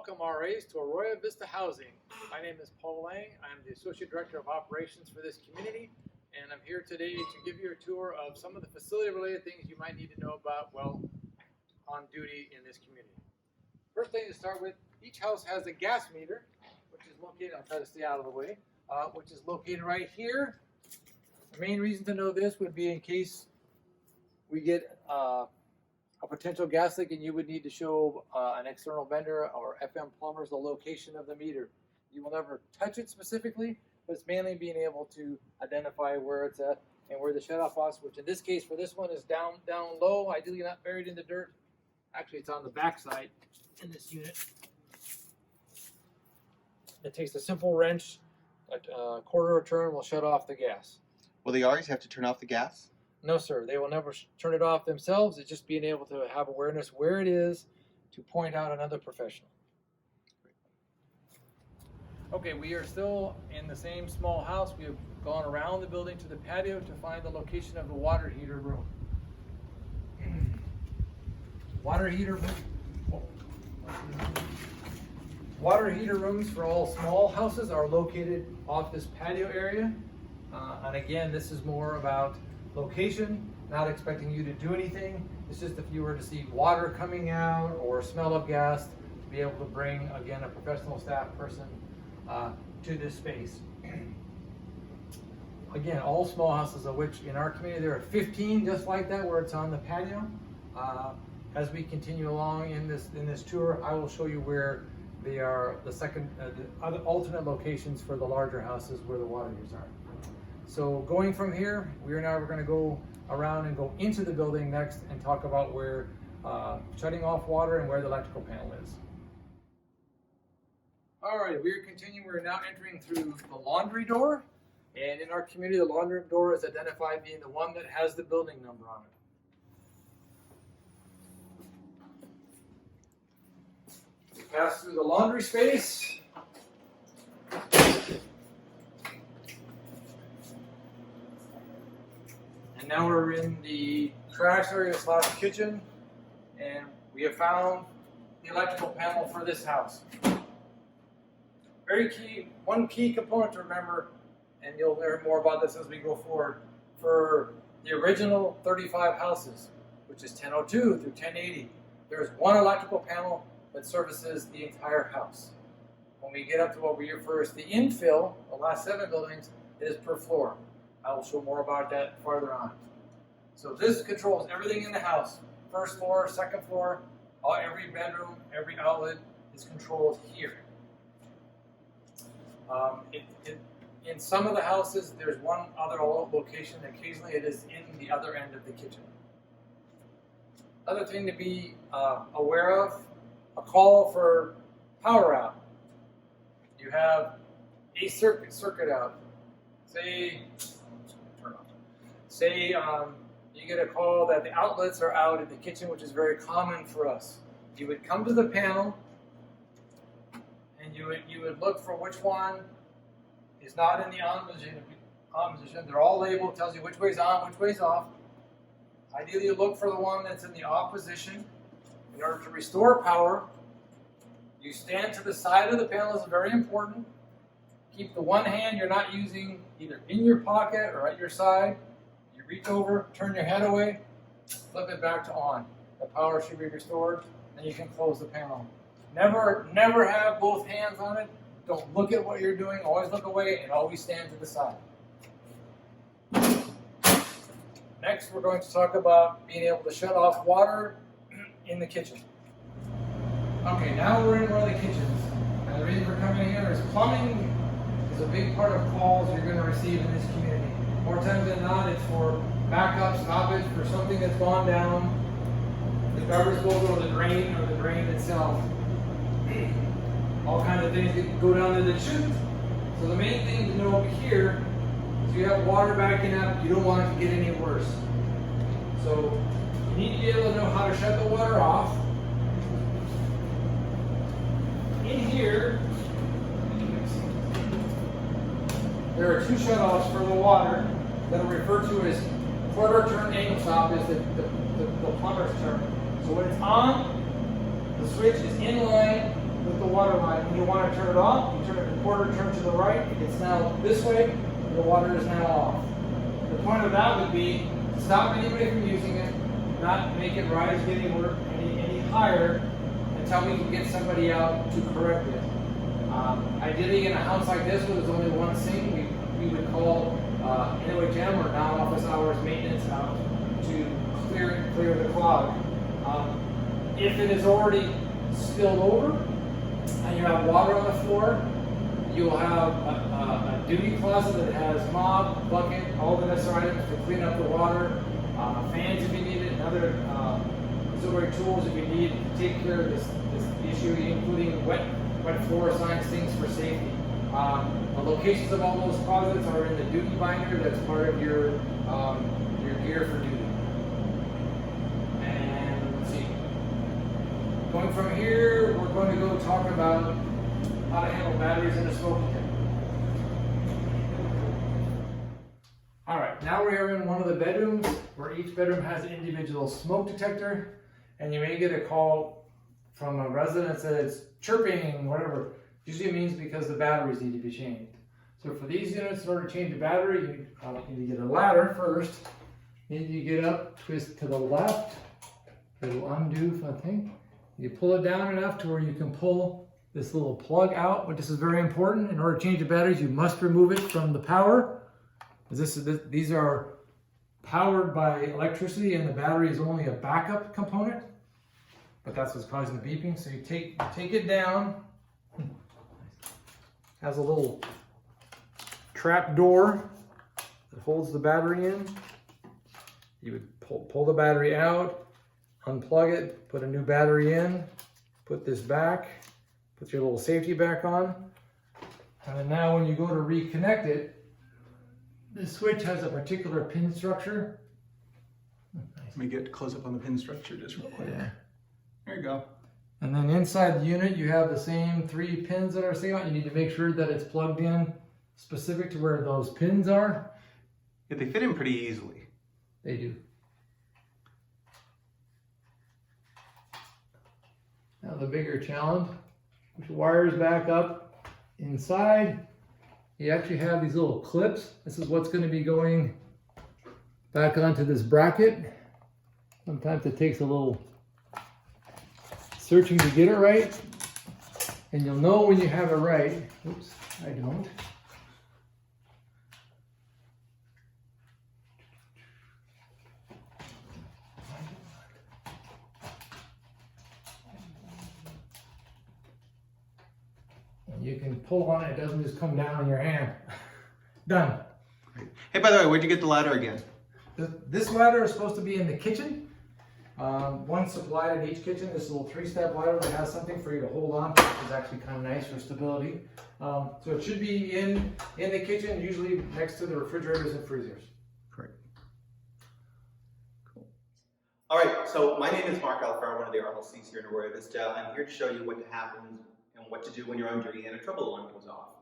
welcome RAs to Arroyo Vista Housing. My name is Paul Lang. I'm the Associate Director of Operations for this community, and I'm here today to give you a tour of some of the facility-related things you might need to know about while on duty in this community. First thing to start with, each house has a gas meter, which is located, I'll try to stay out of the way, which is located right here. The main reason to know this would be in case we get a potential gas leak and you would need to show an external vendor or FM plumbers the location of the meter. You will never touch it specifically, but it's mainly being able to identify where it's at and where the shutoff was, which in this case for this one is down low, ideally not buried in the dirt. Actually, it's on the back side in this unit. It takes a simple wrench, a quarter of a turn will shut off the gas. Will the RAs have to turn off the gas? No, sir. They will never turn it off themselves. It's just being able to have awareness where it is to point out another professional. Okay, we are still in the same small house. We have gone around the building to the patio to find the location of the water heater room. Water heater rooms for all small houses are located off this patio area. And again, this is more about location, not expecting you to do anything. It's just if you were to see water coming out or smell of gas, to be able to bring, again, a professional staff person to this space. Again, all small houses, of which in our community there are 15 just like that where it's on the patio. As we continue along in this tour, I will show you where they are the other alternate locations for the larger houses where the water heaters are. So going from here, we're going to go around and go into the building next and talk about where shutting off water and where the electrical panel is. All right, we're continuing. We're now entering through the laundry door. And in our community, the laundry door is identified being the one that has the building number on it. We pass through the laundry space. And now we're in the trash area / kitchen, and we have found the electrical panel for this house. Very key, one key component to remember, and you'll learn more about this as we go forward, for the original 35 houses, which is 1002 through 1080, there's one electrical panel that services the entire house. When we get up to what we refer as the infill, the last 7 buildings, it is per floor. I will show more about that farther on. So this controls everything in the house. First floor, second floor, every bedroom, every outlet is controlled here. In some of the houses, there's one other location. Occasionally it is in the other end of the kitchen. Other thing to be aware of, a call for power out. You have a circuit out. Say you get a call that the outlets are out in the kitchen, which is very common for us. You would come to the panel and you would look for which one is not in the on position. They're all labeled, tells you which way's on, which way's off. Ideally, you look for the one that's in the off position. In order to restore power, you stand to the side of the panel. This is very important. Keep the one hand you're not using either in your pocket or at your side. You reach over, turn your head away, flip it back to on. The power should be restored, and you can close the panel. Never have both hands on it. Don't look at what you're doing. Always look away and always stand to the side. Next, we're going to talk about being able to shut off water in the kitchen. Okay, now we're in one of the kitchens. And the reason we're coming here is plumbing is a big part of calls you're going to receive in this community. More times than not, it's for backup, stoppage, for something that's gone down. The garbage goes over the drain or the drain itself. All kinds of things that go down to the chute. So the main thing to know over here is you have water backing up, you don't want it to get any worse. So you need to be able to know how to shut the water off. In here, there are 2 shutoffs for the water that are referred to as quarter turn angle stop, is the plumber's term. So when it's on, the switch is in line with the water line. When you want to turn it off, you turn it a quarter turn to the right. It's now this way. The water is now off. The point of that would be to stop anybody from using it, not make it rise any higher until we can get somebody out to correct it. Ideally, in a house like this where there's only one sink, we would call NOHM or non-office hours maintenance out to clear the clog. If it is already spilled over and you have water on the floor, you'll have a duty closet that has mop, bucket, all the necessary items to clean up the water, fans if you need it, and other auxiliary tools if you need to take care of this issue, including wet floor signs, things for safety. The locations of all those closets are in the duty binder. That's part of your gear for duty. And let's see. Going from here, we're going to go talk about how to handle batteries in a smoking tent. All right, now we are in one of the bedrooms where each bedroom has an individual smoke detector, and you may get a call from a resident that says chirping, whatever. Usually it means because the batteries need to be changed. So for these units, in order to change the battery, you need to get a ladder first. Then you get up, twist to the left. It'll undo something. You pull it down enough to where you can pull this little plug out. But this is very important. In order to change the batteries, you must remove it from the power. These are powered by electricity, and the battery is only a backup component. But that's what's causing the beeping. So you take it down. Has a little trap door that holds the battery in. You would pull the battery out, unplug it, put a new battery in, put this back, put your little safety back on. And then now when you go to reconnect it, this switch has a particular pin structure. Let me get close up on the pin structure just real quick. Yeah. There you go. And then inside the unit, you have the same 3 pins that are sticking out. You need to make sure that it's plugged in specific to where those pins are. Yeah, they fit in pretty easily. They do. Now the bigger challenge, push the wires back up inside. You actually have these little clips. This is what's going to be going back onto this bracket. Sometimes it takes a little searching to get it right, and you'll know when you have it right. Oops, I don't. And you can pull on it, it doesn't just come down in your hand. Done. Great. Hey, by the way, where'd you get the ladder again? This ladder is supposed to be in the kitchen. One supplied in each kitchen. This little 3-step ladder that has something for you to hold on to, which is actually kind of nice for stability. So it should be in the kitchen, usually next to the refrigerators and freezers. Correct. Cool. All right, so my name is Mark Alfaro, one of the RLCs here in Arroyo Vista. I'm here to show you what happens and what to do when you're on duty and a trouble alarm goes off.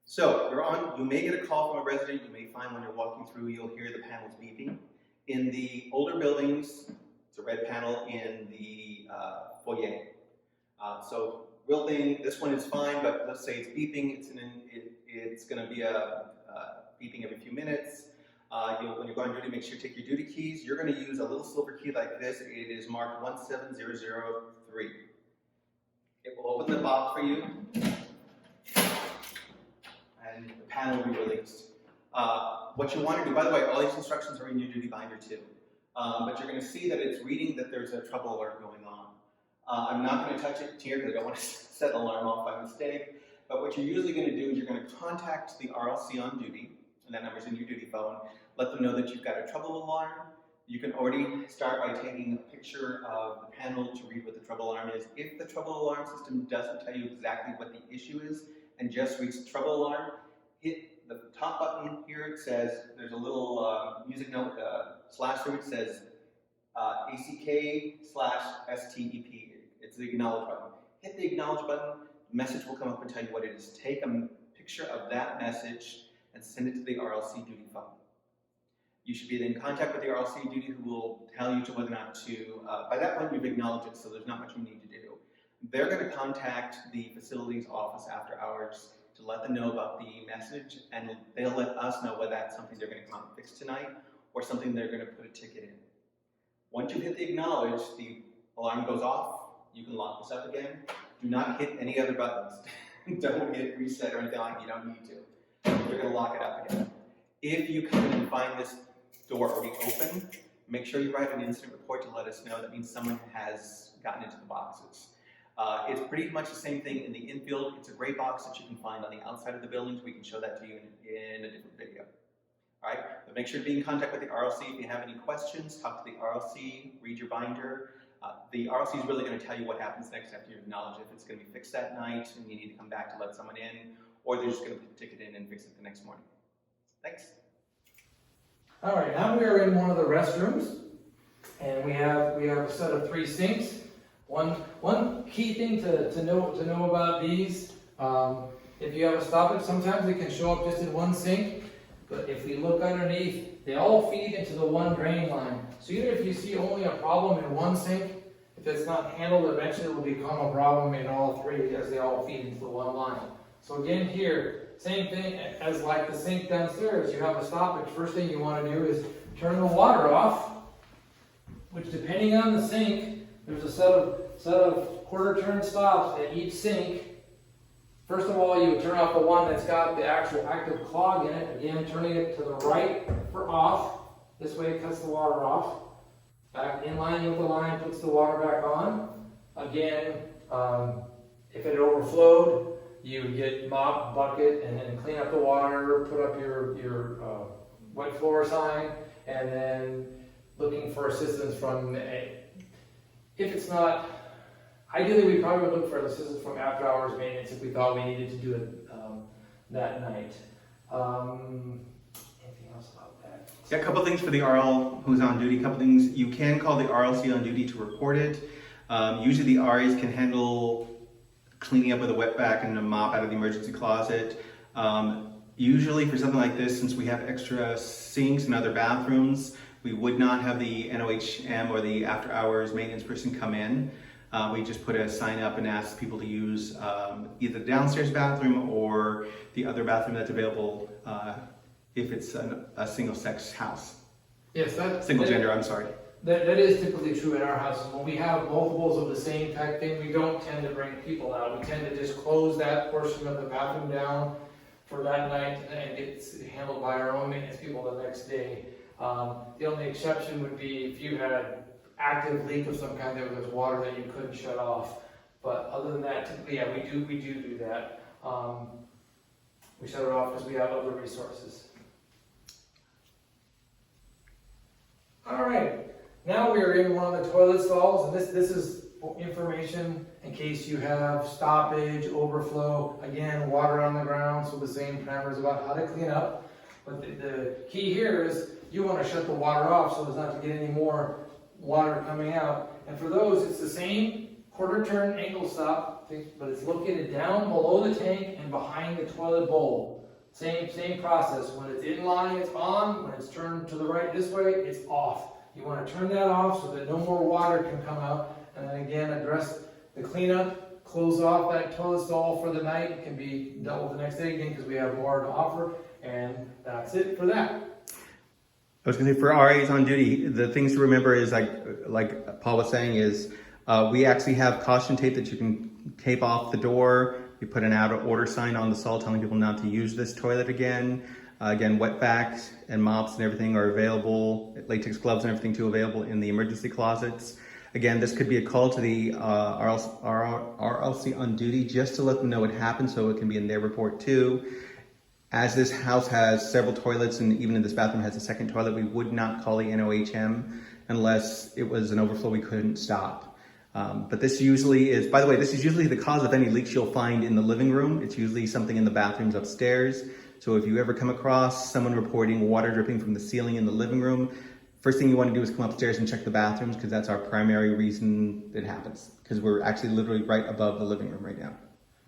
So you may get a call from a resident. You may find when you're walking through, you'll hear the panels beeping. In the older buildings, it's a red panel in the foyer. So real thing, this one is fine, but let's say it's beeping. It's going to be a beeping every few minutes. When you're going on duty, make sure you take your duty keys. You're going to use a little silver key like this. It is marked 17003. It will open the box for you, and the panel will be released. What you want to do, by the way, all these instructions are in your duty binder too. But you're going to see that it's reading that there's a trouble alert going on. I'm not going to touch it here because I don't want to set the alarm off by mistake. But what you're usually going to do is you're going to contact the RLC on duty, and that number's in your duty phone. Let them know that you've got a trouble alarm. You can already start by taking a picture of the panel to read what the trouble alarm is. If the trouble alarm system doesn't tell you exactly what the issue is and just reads trouble alarm, hit the top button here. It says, there's a little music note slash through it says ACK/STEP. It's the acknowledge button. Hit the acknowledge button, the message will come up and tell you what it is. Take a picture of that message and send it to the RLC duty phone. You should be in contact with the RLC duty who will tell you whether or not to, by that point you've acknowledged it, so there's not much you need to do. they're going to contact the facilities office after hours to let them know about the message, and they'll let us know whether that's something they're going to come out and fix tonight or something they're going to put a ticket in. Once you hit the acknowledge, the alarm goes off. You can lock this up again. Do not hit any other buttons. Don't hit reset or anything like that. You don't need to. They're going to lock it up again. If you come in and find this door already open, make sure you write an incident report to let us know. That means someone has gotten into the boxes. It's pretty much the same thing in the infield. It's a gray box that you can find on the outside of the buildings. We can show that to you in a different video. All right, but make sure to be in contact with the RLC. If you have any questions, talk to the RLC, read your binder. The RLC is really going to tell you what happens next after you acknowledge if it's going to be fixed that night and you need to come back to let someone in, or they're just going to put the ticket in and fix it the next morning. Thanks. All right, now we are in one of the restrooms, and we have a set of 3 sinks. One key thing to know about these, if you have a stoppage, sometimes it can show up just in one sink, but if we look underneath, they all feed into the one drain line. So even if you see only a problem in one sink, if it's not handled, eventually it will become a problem in all 3 as they all feed into the one line. So again here, same thing as like the sink downstairs. You have a stoppage. First thing you want to do is turn the water off, which depending on the sink, there's a set of quarter turn stops at each sink. First of all, you turn off the one that's got the actual active clog in it. Again, turning it to the right for off. This way it cuts the water off. Back in line with the line, puts the water back on. Again, if it overflowed, you would get mop, bucket, and then clean up the water, put up your wet floor sign, and then looking for assistance from if it's not, ideally we probably would look for assistance from after hours maintenance if we thought we needed to do it that night. Anything else about that? Yeah, a couple things for the RL who's on duty. A couple things, you can call the RLC on duty to report it. Usually the RAs can handle cleaning up with a wet vac and a mop out of the emergency closet. Usually for something like this, since we have extra sinks and other bathrooms, we would not have the NOHM or the after hours maintenance person come in. We just put a sign up and ask people to use either the downstairs bathroom or the other bathroom that's available if it's a single-sex house. Yes, single gender, I'm sorry. That is typically true in our houses. When we have multiples of the same type thing, we don't tend to bring people out. We tend to just close that portion of the bathroom down for that night, and it's handled by our own maintenance people the next day. The only exception would be if you had an active leak of some kind, there was water that you couldn't shut off. But other than that, typically, yeah, we do that. We shut it off because we have other resources. All right, now we are in one of the toilet stalls, and this is information in case you have stoppage, overflow, again, water on the ground, so the same parameters about how to clean up. But the key here is you want to shut the water off so as not to get any more water coming out. And for those, it's the same quarter turn ankle stop, but it's located down below the tank and behind the toilet bowl. Same process. When it's in line, it's on. When it's turned to the right this way, it's off. You want to turn that off so that no more water can come out. And then again, address the cleanup, close off that toilet stall for the night. It can be dealt with the next day again because we have more to offer. And that's it for that. I was going to say, for RAs on duty, the things to remember is like Paul was saying is we actually have caution tape that you can tape off the door. We put an out of order sign on the stall telling people not to use this toilet again. Again, wet vacs and mops and everything are available, latex gloves and everything too available in the emergency closets. Again, this could be a call to the RLC on duty just to let them know what happened so it can be in their report too. As this house has several toilets and even in this bathroom has a second toilet, we would not call the NOHM unless it was an overflow we couldn't stop. But this usually is, by the way, this is usually the cause of any leaks you'll find in the living room. It's usually something in the bathrooms upstairs. So if you ever come across someone reporting water dripping from the ceiling in the living room, first thing you want to do is come upstairs and check the bathrooms because that's our primary reason it happens. Because we're actually literally right above the living room right now.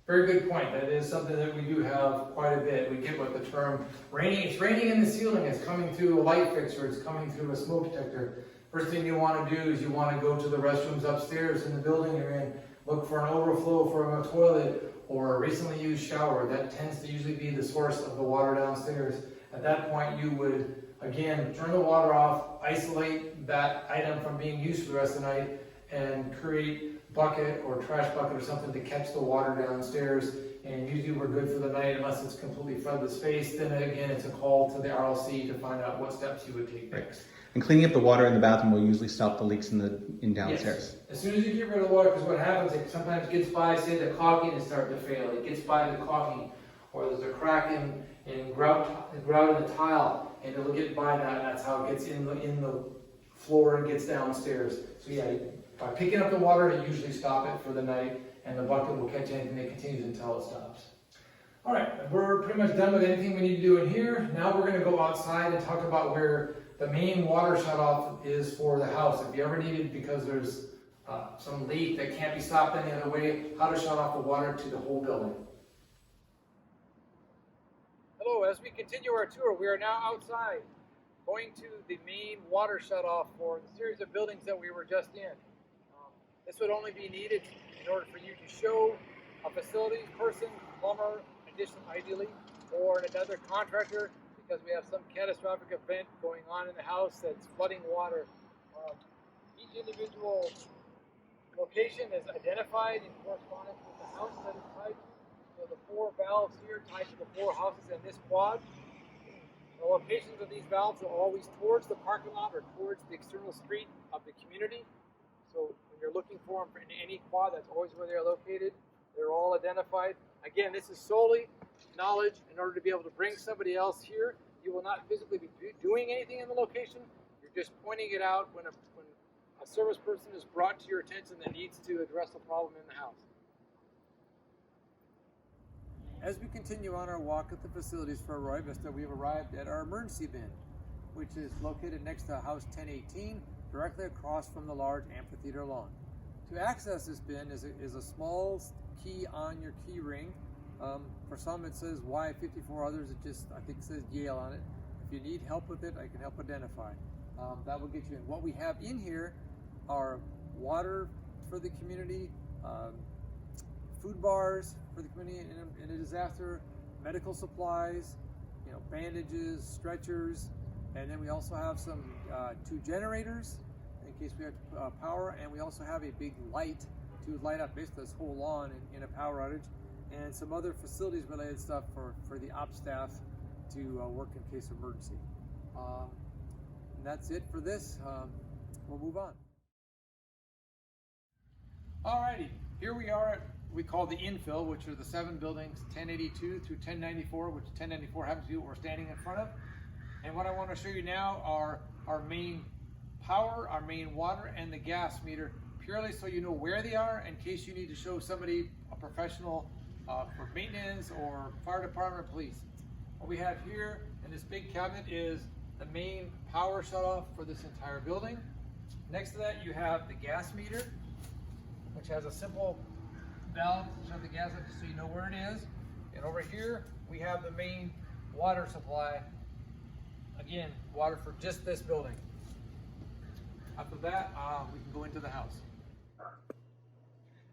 Very good point. That is something that we do have quite a bit. We get what the term raining, it's raining in the ceiling, it's coming through a light fixture, it's coming through a smoke detector. First thing you want to do is you want to go to the restrooms upstairs in the building you're in. look for an overflow from a toilet or a recently used shower. That tends to usually be the source of the water downstairs. At that point, you would, again, turn the water off, isolate that item from being used for the rest of the night, and create bucket or trash bucket or something to catch the water downstairs. And usually we're good for the night unless it's completely flooded the space. Then again, it's a call to the RLC to find out what steps you would take next. And cleaning up the water in the bathroom will usually stop the leaks in downstairs. Yes. As soon as you get rid of the water, because what happens, it sometimes gets by, say the caulking is starting to fail. It gets by the caulking, or there's a crack in grout in the tile, and it'll get by that. And that's how it gets in the floor and gets downstairs. So yeah, by picking up the water, you usually stop it for the night, and the bucket will catch anything that continues until it stops. All right, we're pretty much done with anything we need to do in here. Now we're going to go outside and talk about where the main water shutoff is for the house. If you ever needed, because there's some leak that can't be stopped any other way, how to shut off the water to the whole building. Hello, as we continue our tour, we are now outside, going to the main water shutoff for the series of buildings that we were just in. This would only be needed in order for you to show a facilities person, plumber, addition ideally, or another contractor, because we have some catastrophic event going on in the house that's flooding water. Each individual location is identified in correspondence with the house that it's tied to. So the 4 valves here tied to the 4 houses in this quad. The locations of these valves are always towards the parking lot or towards the external street of the community. So when you're looking for them in any quad, that's always where they're located. They're all identified. Again, this is solely knowledge in order to be able to bring somebody else here. You will not physically be doing anything in the location. You're just pointing it out when a service person is brought to your attention that needs to address a problem in the house. As we continue on our walk at the facilities for Arroyo Vista, we have arrived at our emergency bin, which is located next to house 1018, directly across from the large amphitheater lawn. To access this bin is a small key on your key ring. For some it says Y54, others it just, I think it says Yale on it. If you need help with it, I can help identify. That will get you in. What we have in here are water for the community, food bars for the community in a disaster, medical supplies, bandages, stretchers, and then we also have some 2 generators in case we have power, and we also have a big light to light up basically this whole lawn in a power outage, and some other facilities related stuff for the ops staff to work in case of emergency. And that's it for this. We'll move on. Alrighty, here we are at we call the infill, which are the 7 buildings, 1082 through 1094, which 1094 happens to be what we're standing in front of. And what I want to show you now are our main power, our main water, and the gas meter, purely so you know where they are in case you need to show somebody, a professional, for maintenance or fire department or police. What we have here in this big cabinet is the main power shutoff for this entire building. Next to that you have the gas meter, which has a simple valve to shut the gas up just so you know where it is. And over here we have the main water supply. Again, water for just this building. After that, we can go into the house.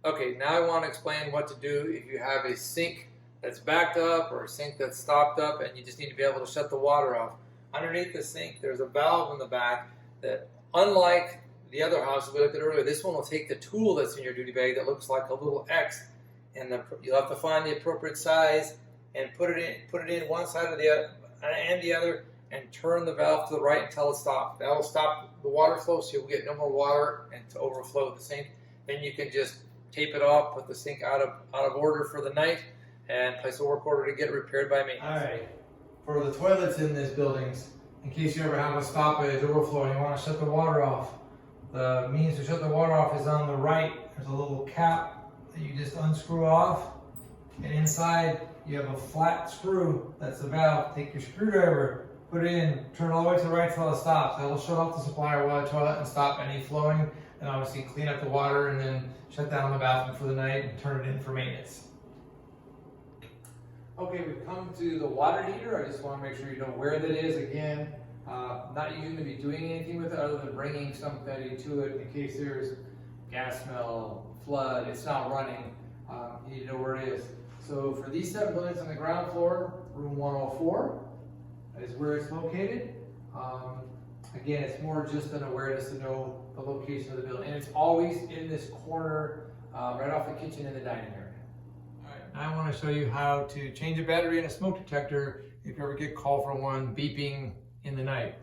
Okay, now I want to explain what to do if you have a sink that's backed up or a sink that's stopped up and you just need to be able to shut the water off. Underneath the sink, there's a valve in the back that, unlike the other house we looked at earlier, this one will take the tool that's in your duty bag that looks like a little X, and you'll have to find the appropriate size and put it in one side of the other and the other, and turn the valve to the right until it stops. That will stop the water flow, so you'll get no more water and to overflow the sink. Then you can just tape it off, put the sink out of order for the night, and place a work order to get it repaired by maintenance. All right. For the toilets in these buildings, in case you ever have a stoppage, overflow, and you want to shut the water off, the means to shut the water off is on the right. There's a little cap that you just unscrew off, and inside you have a flat screw. That's the valve. Take your screwdriver, put it in, turn all the way to the right until it stops. That'll shut off the supply or water toilet and stop any flowing, and obviously clean up the water and then shut down the bathroom for the night and turn it in for maintenance. Okay, we've come to the water heater. I just want to make sure you know where that is. Again, not usually going to be doing anything with it other than bringing somebody to it in case there's gas smell, flood, it's not running, you need to know where it is. So for these 7 buildings on the ground floor, room 104 is where it's located. Again, it's more just an awareness to know the location of the building. And it's always in this corner, right off the kitchen in the dining area. All right, now I want to show you how to change a battery in a smoke detector if you ever get called from one beeping in the night.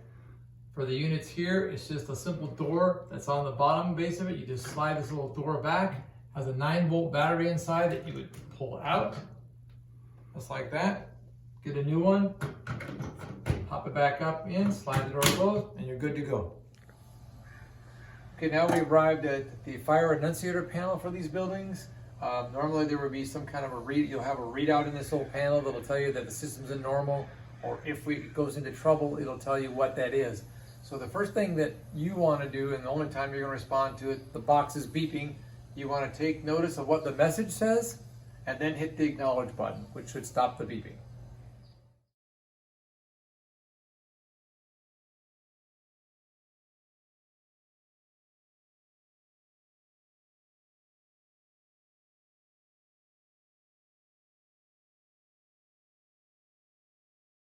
For the units here, it's just a simple door that's on the bottom base of it. You just slide this little door back. Has a 9-volt battery inside that you would pull out, just like that. Get a new one, pop it back up in, slide the door closed, and you're good to go. Okay, now we arrived at the fire annunciator panel for these buildings. Normally there would be some kind of you'll have a readout in this little panel that'll tell you that the system's in normal, or if it goes into trouble, it'll tell you what that is. So the first thing that you want to do, and the only time you're going to respond to it, the box is beeping, you want to take notice of what the message says, and then hit the acknowledge button, which should stop the beeping.